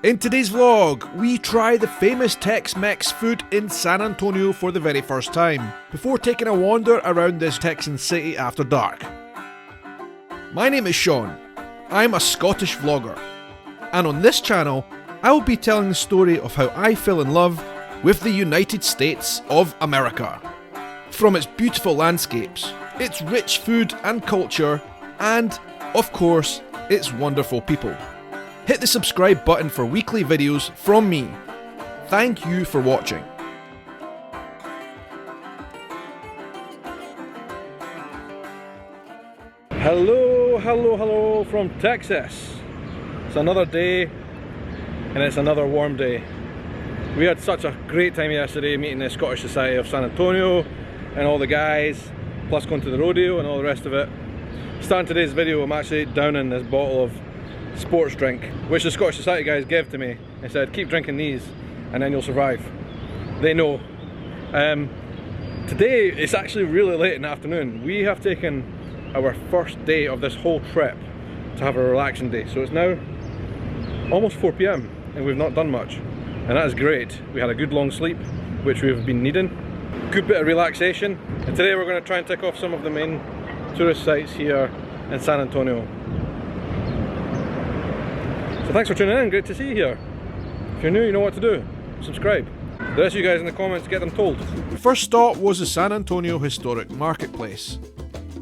In today's vlog, we try the famous Tex-Mex food in San Antonio for the very first time, before taking a wander around this Texan city after dark. My name is Sean, I'm a Scottish vlogger, and on this channel, I will be telling the story of how I fell in love with the United States of America. From its beautiful landscapes, its rich food and culture, and, of course, its wonderful people. Hit the subscribe button for weekly videos from me. Thank you for watching. Hello from Texas. It's another day and it's another warm day. We had such a great time yesterday meeting the Scottish Society of San Antonio and all the guys, plus going to the rodeo and all the rest of it. Starting today's video, I'm actually downing this bottle of sports drink, which the Scottish Society guys gave to me and said, keep drinking these and then you'll survive. They know. Today, it's actually really late in the afternoon. We have taken our first day of this whole trip to have a relaxing day. So it's now almost 4 PM and we've not done much. And that is great. We had a good long sleep, which we've been needing. Good bit of relaxation. And today we're going to try and tick off some of the main tourist sites here in San Antonio. So thanks for tuning in, great to see you here. If you're new, you know what to do. Subscribe. The rest of you guys in the comments, get them told. The first stop was the San Antonio Historic Marketplace,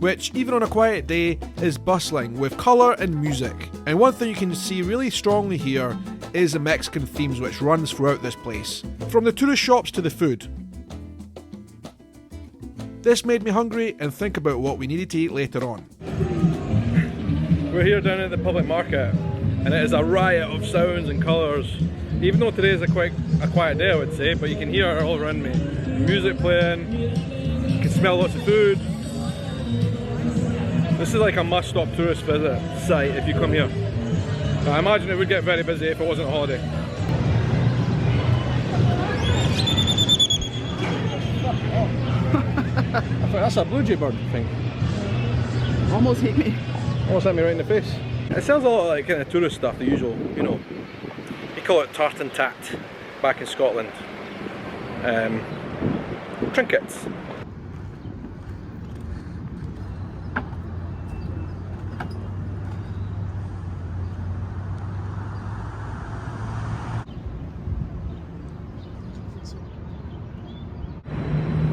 which, even on a quiet day, is bustling with colour and music. And one thing you can see really strongly here is the Mexican themes which runs throughout this place, from the tourist shops to the food. This made me hungry and think about what we needed to eat later on. We're here down at the public market, and it is a riot of sounds and colours. Even though today is a quiet day, I would say, but you can hear it all around me. Music playing, you can smell lots of food. This is like a must-stop tourist visit site if you come here. I imagine it would get very busy if it wasn't a holiday. I thought that's a blue jay bird thing. Almost hit me. Almost hit me right in the face. It sounds a lot like kind of tourist stuff, the usual, you know. You call it tartan tat back in Scotland. Trinkets.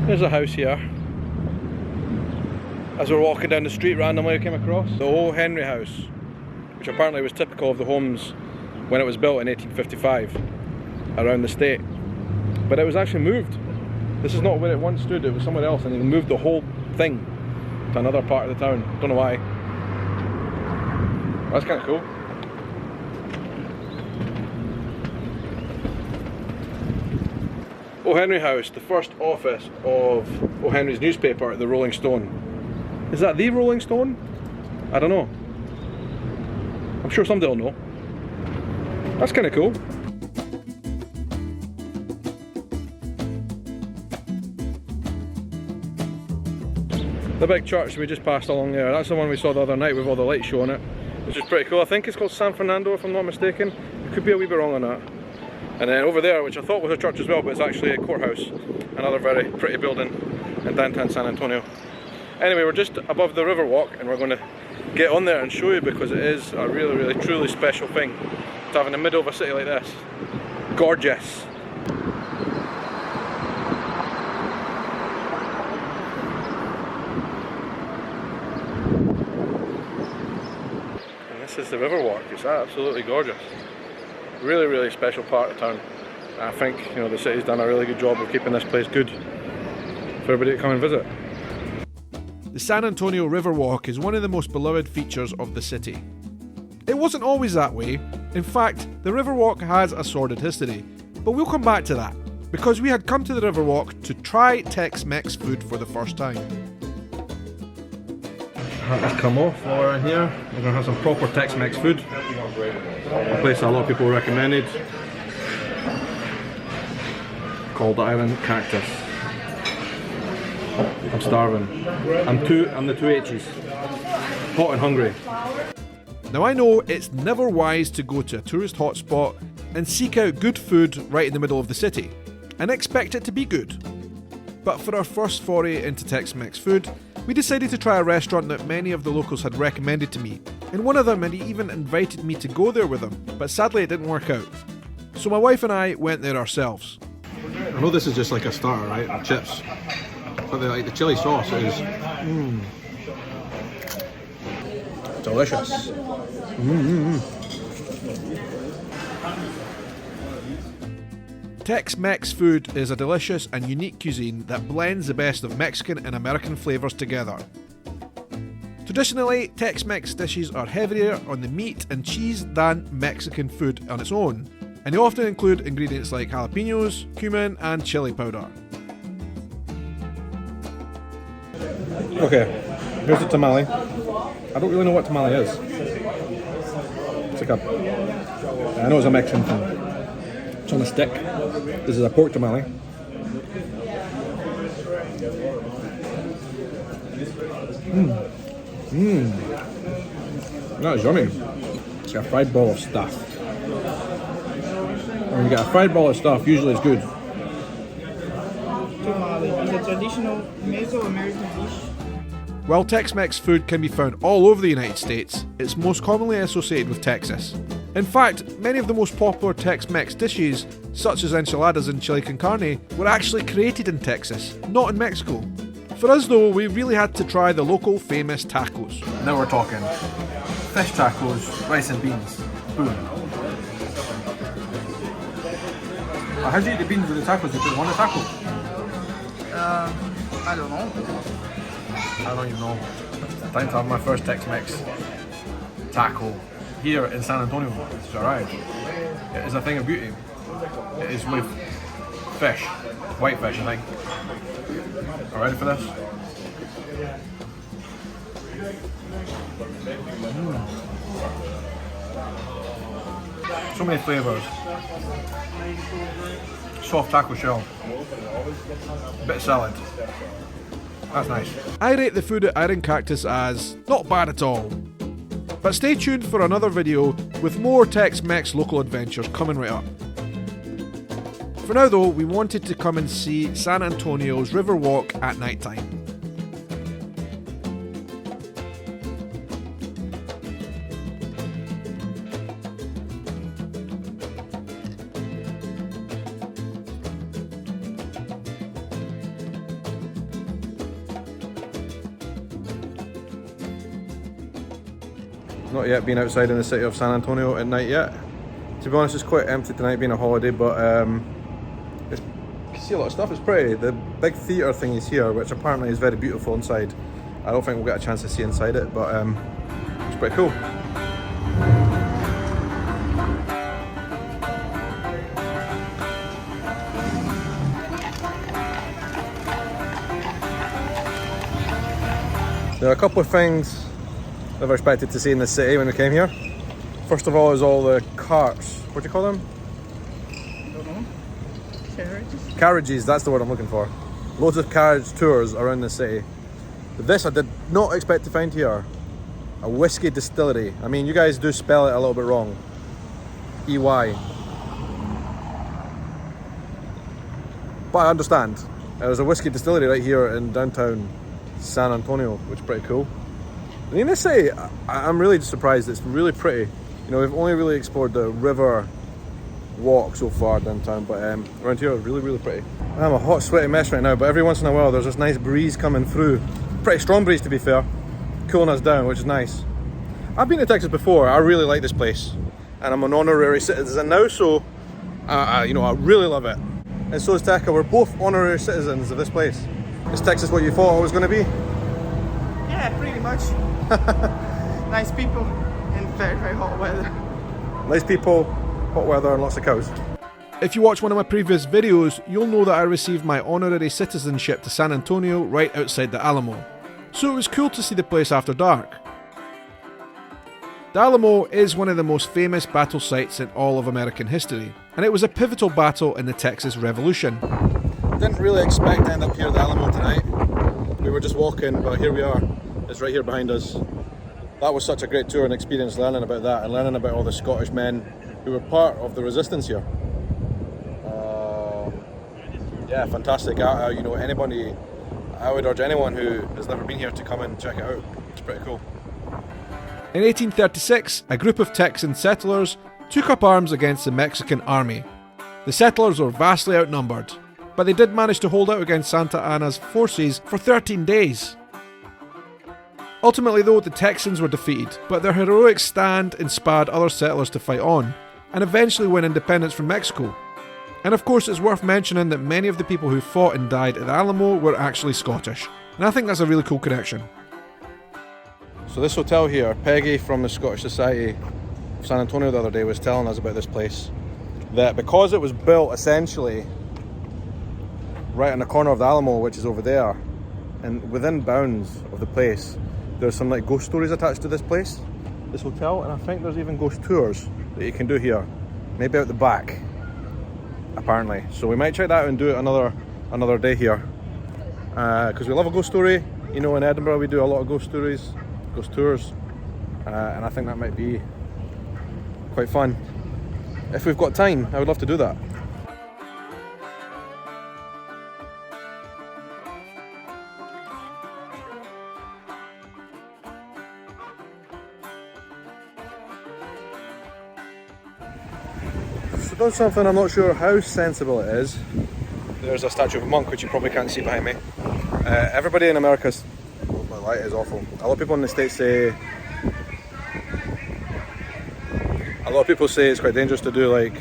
There's a house here. As we're walking down the street, randomly I came across the old Henry house, which apparently was typical of the homes when it was built in 1855 around the state. But it was actually moved. This is not where it once stood, it was somewhere else, and they moved the whole thing to another part of the town. Don't know why. That's kind of cool. O. Henry House, the first office of O. Henry's newspaper, the Rolling Stone. Is that the Rolling Stone? I don't know. I'm sure somebody will know. That's kind of cool. The big church we just passed along there, that's the one we saw the other night with all the lights showing it, which is pretty cool. I think it's called San Fernando if I'm not mistaken. I could be a wee bit wrong on that. And then over there, which I thought was a church as well, but it's actually a courthouse. Another very pretty building in downtown San Antonio. Anyway, we're just above the riverwalk and we're going to get on there and show you, because it is a really truly special thing to have in the middle of a city like this. Gorgeous. And this is the riverwalk. It's absolutely gorgeous. Really special part of town. I think, you know, the city's done a really good job of keeping this place good for everybody to come and visit. The San Antonio Riverwalk is one of the most beloved features of the city. It wasn't always that way. In fact, the Riverwalk has a sordid history, but we'll come back to that, because we had come to the Riverwalk to try Tex-Mex food for the first time. Let's come off while we're in here. We're going to have some proper Tex-Mex food. A place a lot of people recommended, called Iron Cactus. I'm starving. I'm the two H's. Hot and hungry. Now I know it's never wise to go to a tourist hotspot and seek out good food right in the middle of the city, and expect it to be good. But for our first foray into Tex-Mex food, we decided to try a restaurant that many of the locals had recommended to me, and one of them had even invited me to go there with them, but sadly it didn't work out. So my wife and I went there ourselves. I know this is just like a starter, right? The chips. But the chili sauce is delicious. Tex-Mex food is a delicious and unique cuisine that blends the best of Mexican and American flavours together. Traditionally, Tex-Mex dishes are heavier on the meat and cheese than Mexican food on its own, and they often include ingredients like jalapenos, cumin and chili powder. Okay, here's the tamale. I don't really know what tamale is. It's like I know it's a Mexican thing. It's on a stick. This is a pork tamale. That is yummy. It's like a fried ball of stuff. When you get a fried ball of stuff, usually it's good. Tamale is a traditional Mesoamerican dish. While Tex-Mex food can be found all over the United States, it's most commonly associated with Texas. In fact, many of the most popular Tex-Mex dishes, such as enchiladas and chili con carne, were actually created in Texas, not in Mexico. For us though, we really had to try the local famous tacos. Now we're talking fish tacos, rice and beans. Boom. How do you eat the beans with the tacos? You put one a taco? I don't know. I don't even know. Time to have my first Tex-Mex taco here in San Antonio. It's alright. It is a thing of beauty. It is with fish. White fish, I think. Are you ready for this? So many flavours. Soft taco shell. Bit of salad. That's nice. I rate the food at Iron Cactus as not bad at all. But stay tuned for another video with more Tex-Mex local adventures coming right up. For now though, we wanted to come and see San Antonio's Riverwalk at night time. Not yet been outside in the city of San Antonio at night yet. To be honest, it's quite empty tonight being a holiday, but you can see a lot of stuff. It's pretty. The big theatre thing is here, which apparently is very beautiful inside. I don't think we'll get a chance to see inside it, but it's pretty cool. There are a couple of things never expected to see in the city when we came here. First of all is all the carts. What do you call them? I don't know. Carriages? Carriages, that's the word I'm looking for. Loads of carriage tours around the city. But this I did not expect to find here. A whiskey distillery. I mean, you guys do spell it a little bit wrong. EY. But I understand. There's a whiskey distillery right here in downtown San Antonio, which is pretty cool. I mean, this city, I'm really surprised. It's really pretty. You know, we've only really explored the river walk so far downtown, but around here it's really, really pretty. I'm a hot, sweaty mess right now, but every once in a while there's this nice breeze coming through. Pretty strong breeze, to be fair. Cooling us down, which is nice. I've been to Texas before. I really like this place, and I'm an honorary citizen now, so you know, I really love it. And so is Tekka. We're both honorary citizens of this place. Is Texas what you thought it was going to be? Yeah, pretty much. Nice people and very, very hot weather. Nice people, hot weather, and lots of cows. If you watch one of my previous videos, you'll know that I received my honorary citizenship to San Antonio right outside the Alamo. So it was cool to see the place after dark. The Alamo is one of the most famous battle sites in all of American history, and it was a pivotal battle in the Texas Revolution. Didn't really expect to end up here at the Alamo tonight. We were just walking, but here we are. It's right here behind us. That was such a great tour and experience, learning about that and learning about all the Scottish men who were part of the resistance here. Yeah, fantastic. You know, anybody, I would urge anyone who has never been here to come and check it out. It's pretty cool. In 1836, a group of Texan settlers took up arms against the Mexican army. The settlers were vastly outnumbered, but they did manage to hold out against Santa Anna's forces for 13 days. Ultimately though, the Texans were defeated, but their heroic stand inspired other settlers to fight on, and eventually win independence from Mexico. And of course it's worth mentioning that many of the people who fought and died at Alamo were actually Scottish, and I think that's a really cool connection. So this hotel here, Peggy from the Scottish Society of San Antonio the other day was telling us about this place, that because it was built essentially right on the corner of the Alamo, which is over there, and within bounds of the place, there's some like ghost stories attached to this place, this hotel, and I think there's even ghost tours that you can do here, maybe out the back, apparently. So we might check that out and do it another day here, because we love a ghost story. You know, in Edinburgh we do a lot of ghost stories, ghost tours, and I think that might be quite fun. If we've got time, I would love to do that. So done something I'm not sure how sensible it is. There's a statue of a monk, which you probably can't see behind me. Everybody in America's... Oh, my light is awful. A lot of people in the States say... A lot of people say it's quite dangerous to do like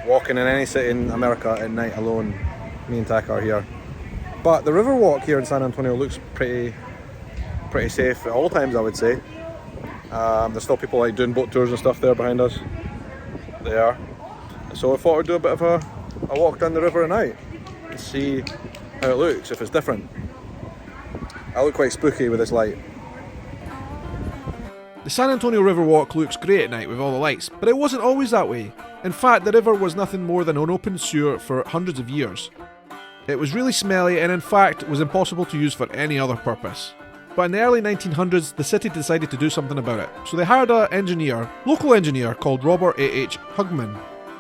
walking in any city in America at night alone. Me and Tak are here. But the riverwalk here in San Antonio looks pretty safe at all times, I would say. There's still people like doing boat tours and stuff there behind us. They are. So I thought I'd do a bit of a walk down the river at night and see how it looks, if it's different. I look quite spooky with this light. The San Antonio Riverwalk looks great at night with all the lights, but it wasn't always that way. In fact, the river was nothing more than an open sewer for hundreds of years. It was really smelly and in fact was impossible to use for any other purpose. But in the early 1900s, the city decided to do something about it. So they hired a local engineer called Robert A.H. Hugman.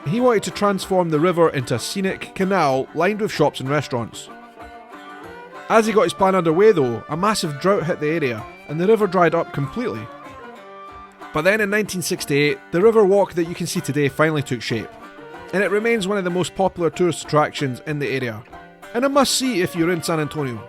He wanted to transform the river into a scenic canal lined with shops and restaurants. As he got his plan underway though, a massive drought hit the area and the river dried up completely. But then in 1968, the river walk that you can see today finally took shape, and it remains one of the most popular tourist attractions in the area, and a must-see if you're in San Antonio.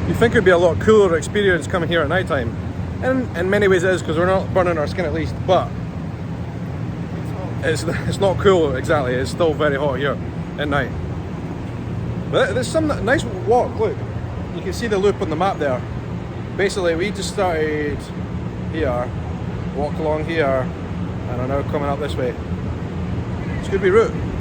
I think it'd be a lot cooler experience coming here at night time, and in many ways it is, because we're not burning our skin at least, but it's not cool exactly. It's still very hot here at night. But there's some nice walk. Look, you can see the loop on the map there. Basically we just started here, walked along here, and are now coming up this way. It's a good wee route.